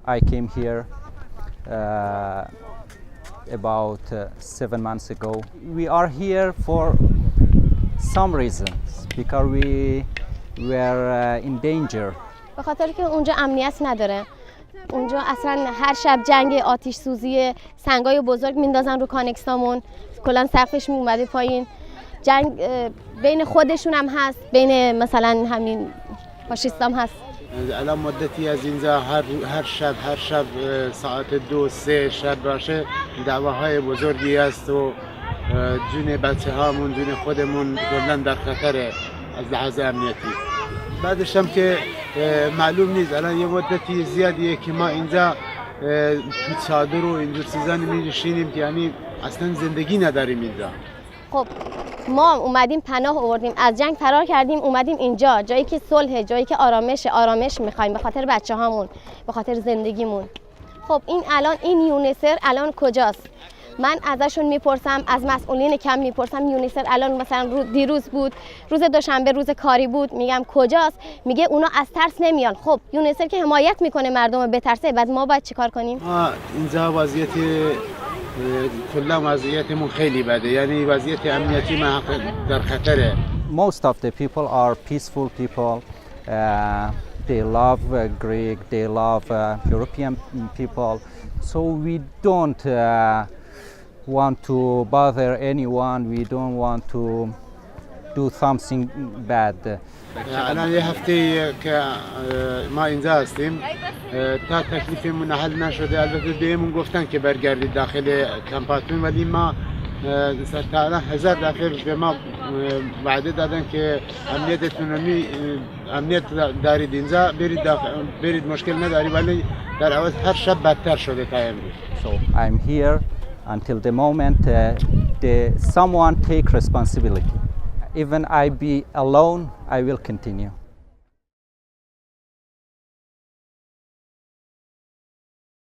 I came here about 7 months ago. We are here for some reasons because we were in danger. به خاطر که اونجا امنیت نداره. اونجا اصلا هر شب جنگ، آتش سوزی، سنگای بزرگ میندازن رو کانکسامون، کلا سقفش اومده پایین. جنگ بین خودشون هم هست، بین مثلا همین فاشیستام هست. الان مدتی از اینجا هر شب ساعت 2-3 شب باشه دعواهای بزرگی است و جون بچه هامون، جون خودمون کلا در خطره از لحاظ امنیتی. بعدش هم که معلوم نیست، الان یه مدتی زیادیه که ما اینجا تو چادر و اینجور چیزا می‌نشینیم که یعنی اصلا زندگی نداریم اینجا. خب ما اومدیم پناه آوردیم، از جنگ فرار کردیم، اومدیم اینجا، جایی که صلح، جایی که آرامش می‌خوایم به خاطر بچه‌هامون، به خاطر زندگیمون. خب این یونیسر الان کجاست؟ من ازشون میپرسم، از مسئولین کم میپرسم یونیسر الان مثلا دیروز بود، روز دوشنبه روز کاری بود، میگم کجاست؟ میگه اونا از ترس نمیان. خب یونیسر که حمایت میکنه مردم بترسه، بعد ما باید چیکار کنیم؟ اینجا وضعیت کلا وضعیتمون خیلی بده، یعنی وضعیت امنیتی ما در خطره. Most of the people are peaceful people. They love Greek, they love European people. So we don't want to bother anyone. We don't want to do something bad. الان یه هفته که ما اینجا هستیم تا تکلیفمون حل نشده. البته بهمون گفتن که برگردید داخل کمپاتون، ولی ما تا الان 1000 دفعه به ما وعده دادن که امنیت دارید اینجا، برید مشکل نداری، ولی در عوض هر شب بدتر شده تا امروز. So I'm here until the moment someone take responsibility. Even I be alone, I will continue.